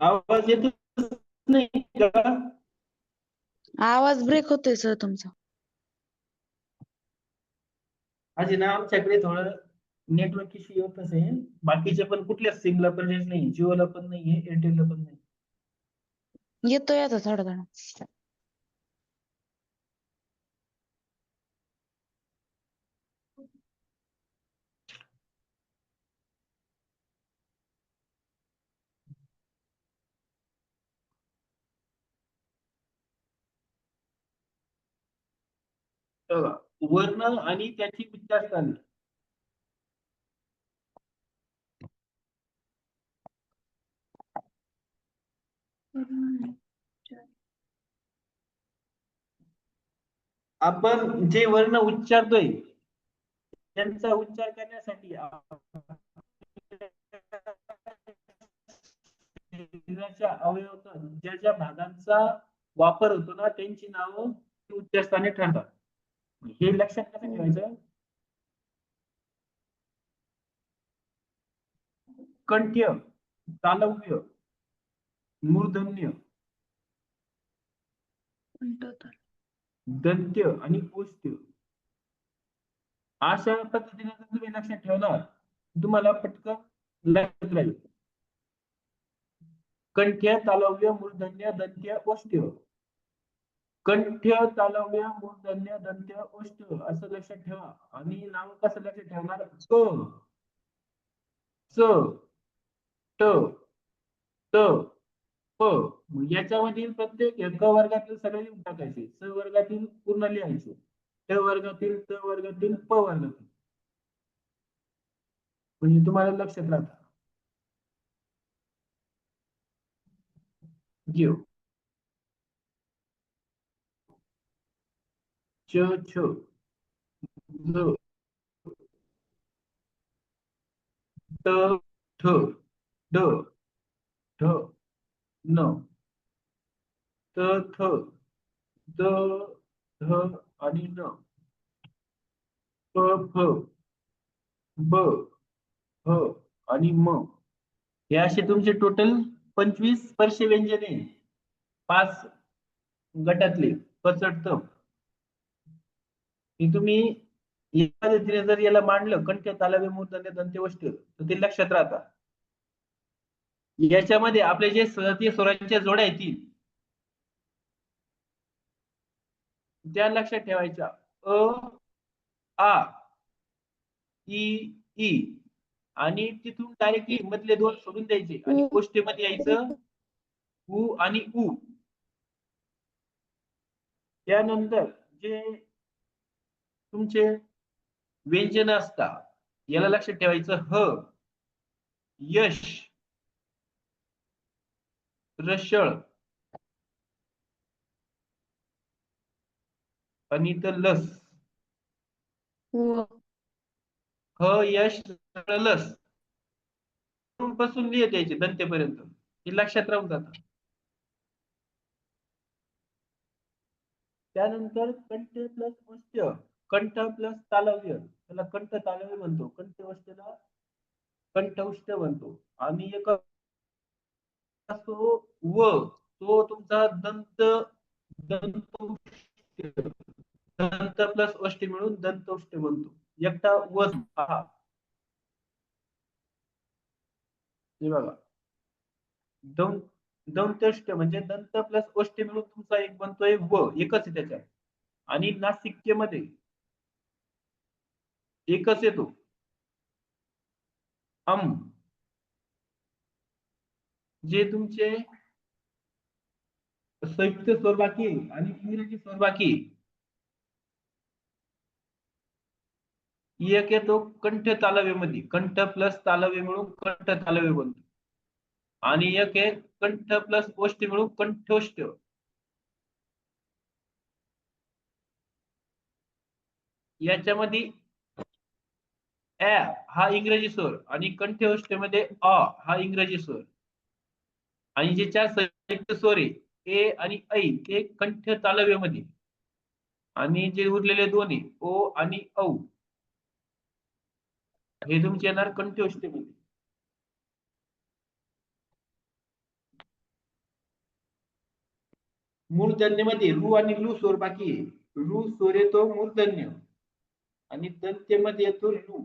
आवाज येतो नाही का? आवाज ब्रेक होतोय सर तुमचा. अजून ना आमच्याकडे थोडं नेटवर्क इश्यू येतच आहे. बाकीचे पण कुठल्याच सिमला पण रेंज नाही, जिओला पण नाहीये, एअरटेलला पण नाही. येतोय आता थोडा थोडा. बघा, वर्ण आणि त्याची उच्चारस्थाने. आपण जे वर्ण उच्चारतोय त्यांचा उच्चार करण्यासाठी शरीराच्या अवयवाचा ज्या ज्या भागांचा वापर होतो ना त्यांची नावं उच्चारस्थाने ठरतात. हे लक्षात कसं ठेवायचं? कंठ्य, तालव्य, मूर्धन्य, दंत्य आणि ओष्ठ्य. अशा पद्धतीने जर तुम्ही लक्षात ठेवणार तुम्हाला पटकन लक्षात राहील. कंठ्य, तालव्य, मूर्धन्य, दंत्य, ओष्ठ्य. कंठ्य, तालव्य, मूर्धन्य, दंत्य, ओष्ठ्य असं लक्षात ठेवा. आणि नाव कसं लक्षात ठेवणार? क, च, ट, त, प. याच्यामधील प्रत्येक क वर्गातील सगळे लिहून टाकायचे, स वर्गातील पूर्ण लिहायचे, ट वर्गातील, त वर्गातील, प वर्गातील. म्हणजे तुम्हाला लक्षात राहतं. घेऊ च, छ, ध, त, ठ, ड, ढ, न, त, थ, द, ध आणि न, प, फ, ब, ह आणि म. हे असे तुमचे टोटल 25 स्पर्श व्यंजने 5 गटातले पचडत. हे तुम्ही या पद्धतीने जर याला मांडलं कंठ्य, तालव्य, मूर्धन्य, दंत्य, ओष्ठ्य तर ते लक्षात राहतात. याच्यामध्ये आपले जे सजातीय स्वरांच्या जोड्या आहेत त्या लक्षात ठेवायच्या. अ, आ, ई, ई आणि तिथून डायरेक्टली मधले दोन सोडून द्यायचे आणि गोष्टीमध्ये यायचं उ आणि उ. त्यानंतर जे तुमचे व्यंजन असतात याला लक्षात ठेवायचं ह, यश, रसळ आणि तर लस. ह, यश, लस पासून लिहित यायचे दंतेपर्यंत. हे लक्षात राहून जातं. त्यानंतर कंठ प्लस ओष्ठ्य, कंठ प्लस तालव्य त्याला कंठ तालव्य म्हणतो, कंठ ओष्ठ्याला कंठ ओष्ठ्य म्हणतो. आणि एक असतो व, तो तुमचा दंत, दंत प्लस ओष्ठी मिळून दंत ओष्ठी बनतो. एकटा व हा हे बघा, दंतष्ट म्हणजे दंत प्लस ओष्ठी मिळून तुमचा एक बनतोय व, एकच आहे त्याच्यात. आणि नासिक्यमध्ये एकच येतो. अम जे तुमचे संयुक्त स्वर बाकी आहे आणि इंग्रजी स्वर बाकी आहे. एक येतो कंठ तालव्यामध्ये, कंठ प्लस तालव्य मिळून कंठ तालव्य बनतो. आणि एक आहे कंठ प्लस ओष्ठ मिळून कंठोष्ठ. याच्यामध्ये अ हा इंग्रजी स्वर आणि कंठोष्ठ मध्ये अ हा इंग्रजी स्वर. आणि जे चार संयुक्त स्वर आहे ए आणि ऐ ते कंठ तालव्यामध्ये. आणि जे उरलेले दोन आहे ओ आणि औ हे तुमचे येणार कंठोष्ठमध्ये. मूर्धन्यमध्ये रू आणि लू स्वर बाकी आहे. रू स्वर येतो मूर्धन्य आणि दंत्यमध्ये येतो लू.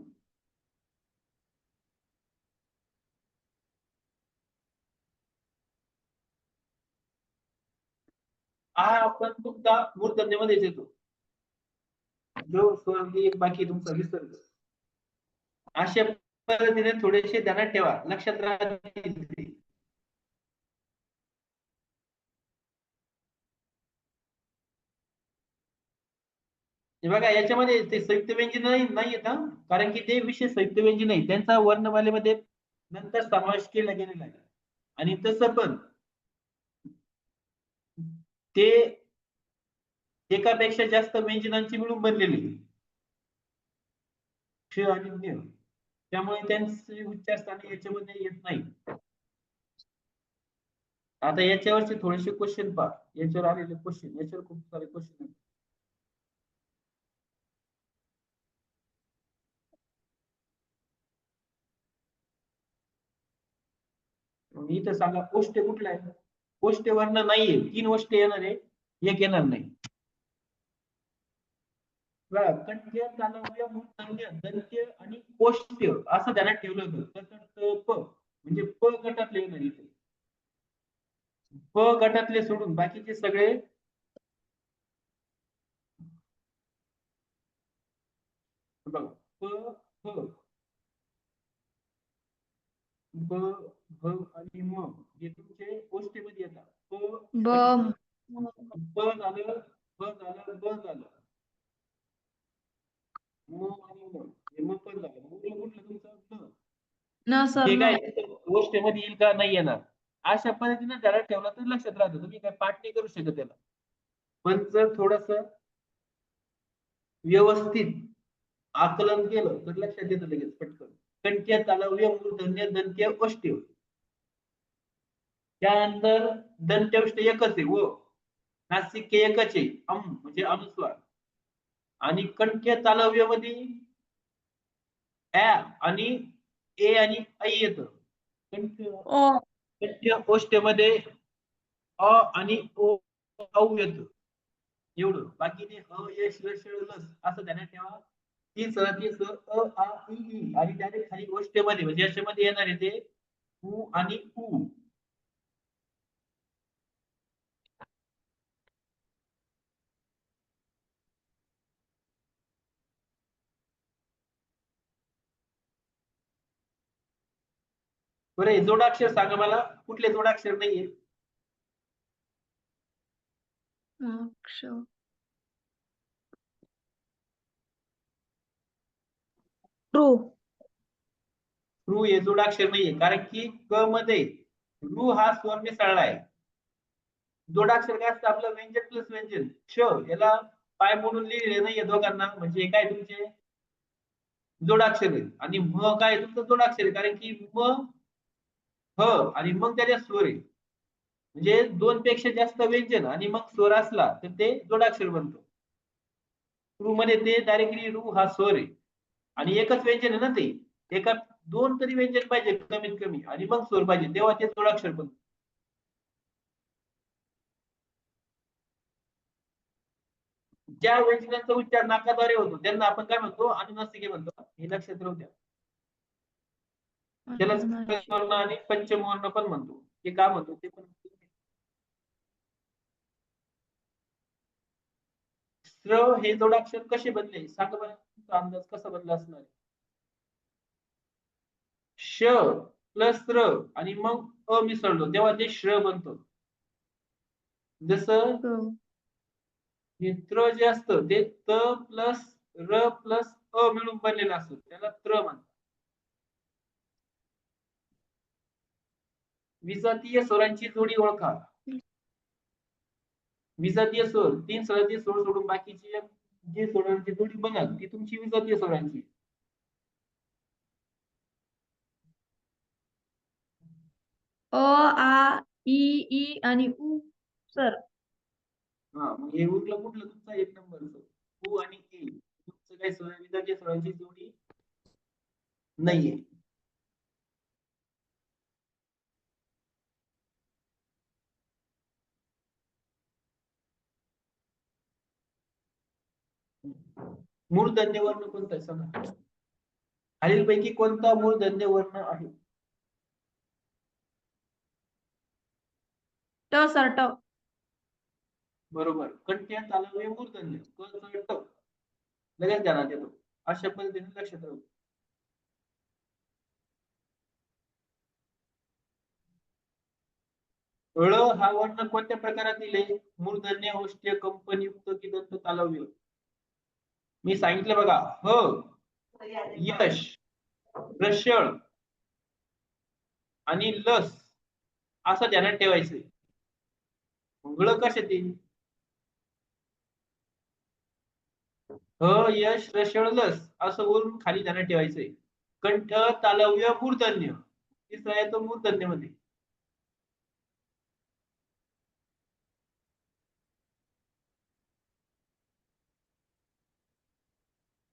हा आपण फक्त मूर्धन्यमध्येच येतो. जो स्वर एक बाकी तुमचा विसर्ग. अशा पद्धतीने थोडेसे ध्यानात ठेवा, लक्षात राहते. हे बघा याच्यामध्ये ते संयुक्त व्यंजन नाही येत, कारण की ते विशेष संयुक्त व्यंजन नाही, त्यांचा वर्णमालेमध्ये नंतर समावेश केला गेलेला आहे. आणि तसं पण ते एकापेक्षा जास्त व्यंजनांची मिळून बनलेली क्ष आणि ज्ञ, त्यामुळे त्यांचे उच्चार याच्यामध्ये येत नाही. आता याच्यावरचे थोडेसे क्वेश्चन पहा, याच्यावर आलेले क्वेश्चन, याच्यावर खूप सारे क्वेश्चन आहेत. इथं सांगा ओष्ठ कुठला आहे? ओष्ठ वर्ण नाहीये, 3 ओष्ठ येणार आहे, एक येणार नाही. कंठ्य तालव्य मूर्धन्य दंत्य आणि ओष्ठ असं ध्यानात ठेवलं होतं. प म्हणजे प गटातले येणार इथे. प गटातले सोडून बाकीचे सगळे बघा प फ ब भ आणि म हे तुमचे ओष्ठेमध्ये येतात. ब प झालं, ब झालं, ब झालं, म आणि म हे म पण झालं. मूळ कुठलं तुमचं न. न सर हे न. काय गोष्टीमध्ये येईल का नाही येणार, अशा पद्धतीने त्याला ठेवला तर लक्षात राहतं. तुम्ही काय पाठ नाही करू शकत त्याला, पण जर थोडस व्यवस्थित आकलन केलं तर लक्षात येतं लगेच पटकन. कंठ्य तालव्य मूर्धन्य दंत्य ओष्ठ्य. त्यानंतर दंत्यौष्ठ एकच आहे व नासिक एकच आहे अम म्हणजे अनुस्वार. आणि कंठ्य तालव्यामध्ये ऍ आणि ए आणि ऐ येतं. ओ कंठ्य ओष्ठ्यमध्ये अ आणि ओ औ येतं. एवढं. बाकी ते अ यश लश लस असं ध्यानात ठेवा. ती अ आ इ ई आणि डायरेक्ट खाली गोष्टीमध्ये म्हणजे याच्यामध्ये येणार आहे ते उ आणि उ. बरं हे जोडाक्षर सांगा मला, कुठले जोडाक्षर नाहीये? अक्ष ट्रू रू हे जोडाक्षर नाहीये, कारण की क मध्ये रू हा स्वर मिसळला आहे. जोडाक्षर काय असतं आपलं व्यंजन प्लस व्यंजन. श याला पाय म्हणून लिहिलेले नाहीये दोघांना, म्हणजे काय तुमचे जोडाक्षर आहे. आणि म काय तुमचं जोडाक्षर आहे, कारण की म ह आणि मग त्याच्या स्वर आहे. म्हणजे 2 पेक्षा जास्त व्यंजन आणि मग स्वर असला तर ते जोडाक्षर बनतो. रू मध्ये ते डायरेक्टली रू हा स्वर आहे आणि एकच व्यंजन आहे ना ते. एका 2 तरी व्यंजन पाहिजे कमीत कमी आणि मग स्वर पाहिजे, तेव्हा ते जोडाक्षर बनतं. ज्या व्यंजनाचा उच्चार नाकाद्वारे होतो त्यांना आपण काय म्हणतो? अनुनासिके म्हणतो. हे लक्षात राहू द्या. त्याला वर्ण आणि पंचमवर्ण पण म्हणतो. ते का म्हणतो ते पण. स्र हे जोडाक्षर कसे बनले सांगा बरं, तुमचा अंदाज कसा बनला असणार? श प्लस र आणि मग अ मिसळलो तेव्हा ते श्र बनतं. जसं हो. हे त्र जे असतं ते त प्लस र प्लस अ मिळून बनलेलं असतं त्याला त्र म्हणतात. विजातीय स्वरांची जोडी ओळखा. विजातीय स्वर 3 सजातीय स्वर सोडून बाकीची जी स्वरांची जोडी बनल ती तुमची विजातीय स्वरांची. अ, आ, ई आणि उ सर. हा मग हे उरलं कुठलं तुमचा 1 नंबरचं उ आणि ए तुमचं काही स्वर विजातीय स्वरांची जोडी नाहीये. मूर्धन्य वर्ण कोणता आहे सांगा. खालीलपैकी कोणता मूर्धन्य वर्ण आहे? ट सर ट. बरोबर. कंठ्य तालव्य मूर्धन्य क च ट लगेच ध्यानात येतो. अशा पद्धतीने लक्षात राहू. ळ हा वर्ण कोणत्या प्रकारातील आहे? मूर्धन्य, ओष्ठ्य, कंपनयुक्त की दंत तालव्य? मी सांगितलं बघा. ह यश रशळ आणि लस असं ध्यानात ठेवायचंय. ळ कशात येईल? ह यश रशळ लस असं वरून खाली ध्यानात ठेवायचंय. कंठ तालव्य मूर्धन्य तिसरा आहे तो मूर्धन्य मध्ये.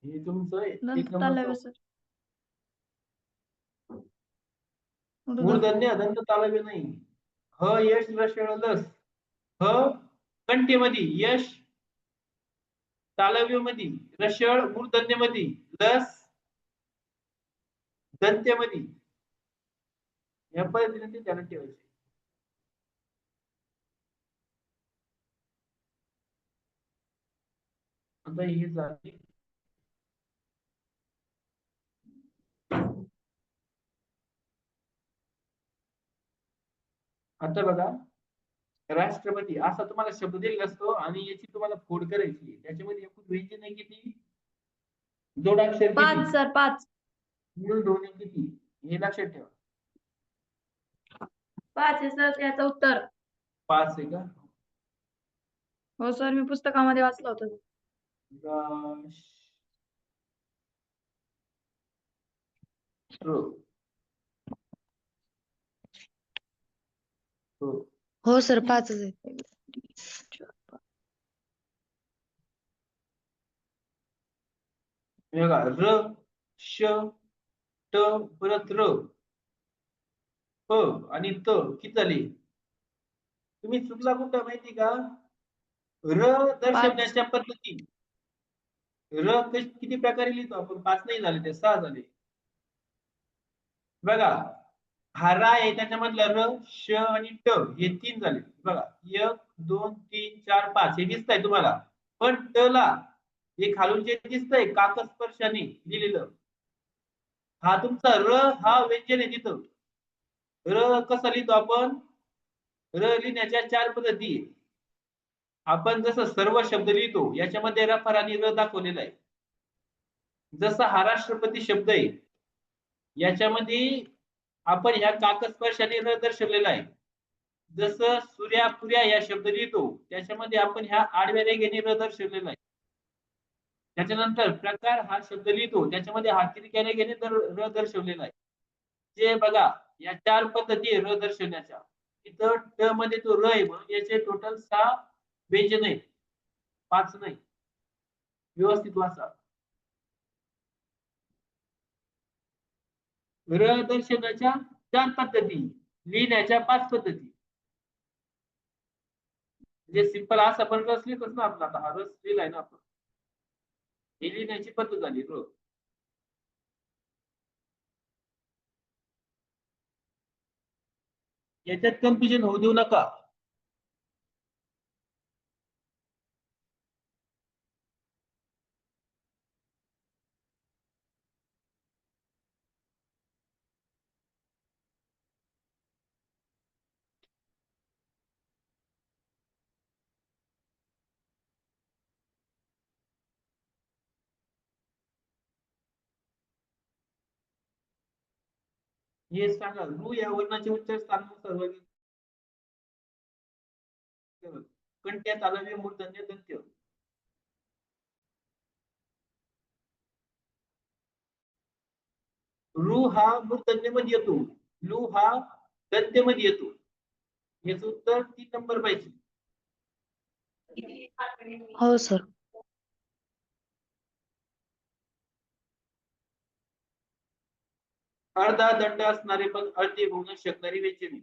हे तुमचं 1 दंत नंबरचं तालव्य सर. मूर्धन्य दंत तालव्य नाही. ह यश रशळ लस. ह कंठेमध्ये यश तालव्य मध्ये रशळ मूर्धन्य मध्ये लस दंत्यामध्ये. या पद्धतीने ते ध्यानात ठेवायचे. आता हे झाले. आता बघा राष्ट्रपती असा तुम्हाला शब्द दिलेला असतो आणि याची तुम्हाला फोड करायची. त्याच्यामध्ये एकूण व्यंजन आहे किती? जोडाक्षर किती? 5 सर 5. मूळ ध्वनी किती? हे लक्षात ठेवा. 5 आहे सर याचं उत्तर. 5 आहे का? हो सर मी पुस्तकामध्ये वाचलं होतं. राष्ट्र हो. हो सर 5च आहे. हे बघा र श ट परत र प आणि त किती झाले? तुम्ही चुकला कुठं माहिती का? र 5. दर्शवण्याच्या पद्धती. र किती प्रकारे लिहितो आपण? 5 नाही झाले ते 6 झाले. बघा हा रा आहे त्याच्यामधला र श आणि ट हे 3 झाले. बघा 1 2 3 4 5 हे दिसतंय तुम्हाला. पण ट ला हे खालून जे दिसतंय काकस्पर्शाने लिहिलेलं हा तुमचा र हा व्यंजन आहे तिथं. र कसा लिहितो आपण? र लिहिण्याच्या 4 पद्धती आहे. आपण जसं सर्व शब्द लिहितो याच्यामध्ये रफार आणि र दाखवलेला आहे. जसा हा राष्ट्रपती शब्द आहे याच्यामध्ये आपण ह्या काकस्पर्शाने र दर्शवलेला आहे. जसं सूर्यापुऱ्या या शब्द लिहितो त्याच्यामध्ये आपण ह्या आडव्या रेघेने र दर्शवलेला आहे. त्याच्यानंतर प्रकार हा शब्द लिहितो त्याच्यामध्ये हा तिरक्या रेघेने र दर्शवलेला आहे. जे बघा या 4 पद्धती आहे र दर्शवण्याच्या. इथं ट मध्ये तो र आहे म्हणून याचे टोटल 6 व्यंजन आहेत. 5 नाही. व्यवस्थित वाचा. र दर्शवण्याच्या 4 पद्धती, लिहिण्याच्या 5 पद्धती. म्हणजे सिंपल असा पण रस लिहितोच ना आपण आता हा रस लिहिलाय ना आपण. ही लिहिण्याची पद्धत झाली र. याच्यात कन्फ्युजन होऊ देऊ नका. हे सांगा रू या वर्णाचे उच्चार स्थानानुसार वर्गीकरण कंट्या तालव्य मूर्धन्य दंत्य. रू हा मूर्धन्य मध्ये येतो, लू हा दंत्य मध्ये येतो. याचं उत्तर 3 नंबर पाहिजे. हो सर. अर्धा दंड असणारे पण अर्धे होऊ न शकणारी व्यंजने.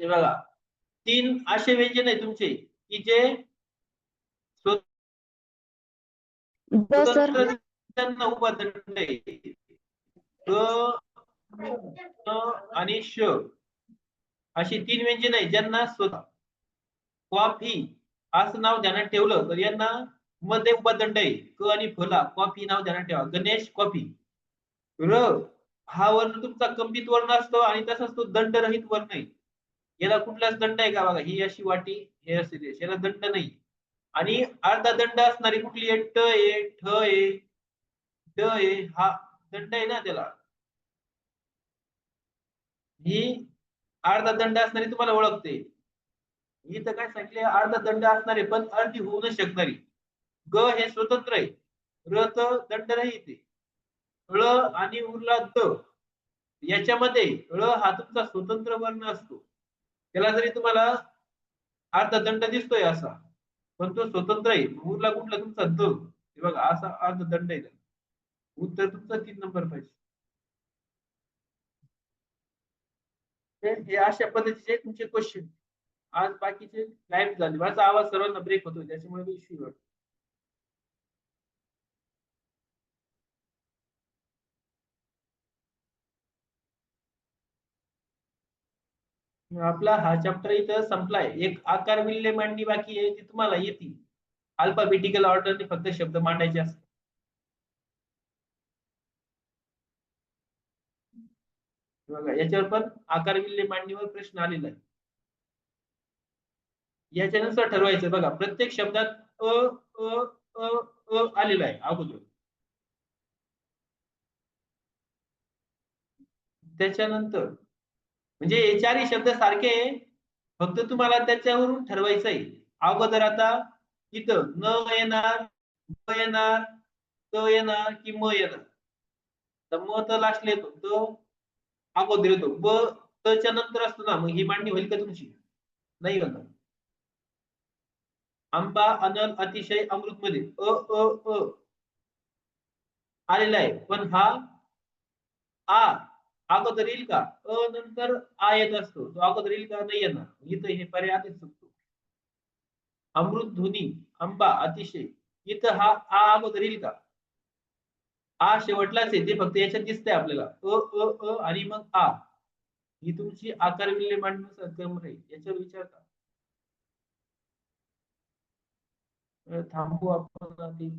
हे बघा 3 असे व्यंजन आहे तुमचे की जे द सर. स्वतंत्र त्यांना उभा दंड आहे. ग, न आणि श अशी 3 व्यंजन आहे ज्यांना स्वतः कॉफी असं नाव ध्यानात ठेवलं तर यांना मध्ये उभा दंड आहे. क आणि फला कॉफी नाव ध्यानात ठेवा. गणेश कॉफी. र हा वर्ण तुमचा कंपित वर्ण असतो आणि तसाच तो दंडरहित वर्ण आहे. याला कुठलाच दंड आहे का बघा, ही अशी वाटी हे असे देश, याला दंड नाही. आणि अर्धा दंड असणारी कुठली आहे, ट आहे, ठ आहे, ड आहे, हा दंड आहे ना त्याला. ही अर्धा दंड असणारी तुम्हाला ओळखते. इथं काय सांगितले, अर्धा दंड असणारे पण अर्धी होऊ न शकणारी. ग हे स्वतंत्र आहे, र तर दंड रहित. ळ आणि उरला द याच्यामध्ये ळ हा तुमचा स्वतंत्र वर्ण असतो. त्याला जरी तुम्हाला अर्धा दंड दिसतोय असा, पण तो स्वतंत्र आहे. उरला कुठला तुमचा द, हे बघा असा अर्धा दंड आहे. उत्तर तुमचं 3 नंबर पाहिजे. हे अशा पद्धतीचे तुमचे क्वेश्चन. आज बाकीचे लाईव्ह झाले. माझा आवाज सर्वांना ब्रेक होतोय त्याच्यामुळे इश्यू होतो. आपला हा चॅप्टर इथं संपलाय. एक आकार विल्ले मांडणी बाकी आहे, ती तुम्हाला येतील. अल्फाबेटिकल ऑर्डरने फक्त शब्द मांडायचे असतात. बघा याच्यावर पण आकार विल्ले मांडणीवर प्रश्न आलेला आहे. याच्यानुसार ठरवायचं बघा, प्रत्येक शब्दात अ अ अ अ आलेला आहे अगोदर. त्याच्यानंतर म्हणजे हे चारही शब्द सारखे आहे, फक्त तुम्हाला त्याच्यावरून ठरवायचं आहे. अगोदर आता इथं न येणार, म येणार, त येणार की म येणार. तर म तर लास्टला येतो, त अगोदर येतो, ब तच्या नंतर असतो ना, मग ही मांडणी होईल का तुमची? नाही होणार. आंबा, अनल, अतिशय, अमृत मध्ये अ आलेला आहे, पण हा आ अगोदर येईल का? अ नंतर आ येत असतो, तो अगोदर येईल का? नाही येणार. इथं हे पर्याय आधीच चुकतो. अमृत ध्वनी, आंबा, अतिशय, इथं हा आ अगोदर येईल का? आ शेवटलाच आहे, ते फक्त याच्यात दिसतंय आपल्याला. आणि मग आ. ही तुमची आकार विल्ले मांडणीनुसार क्रम राहील. याच्यावर विचार करा. थांबू आपण, बाकी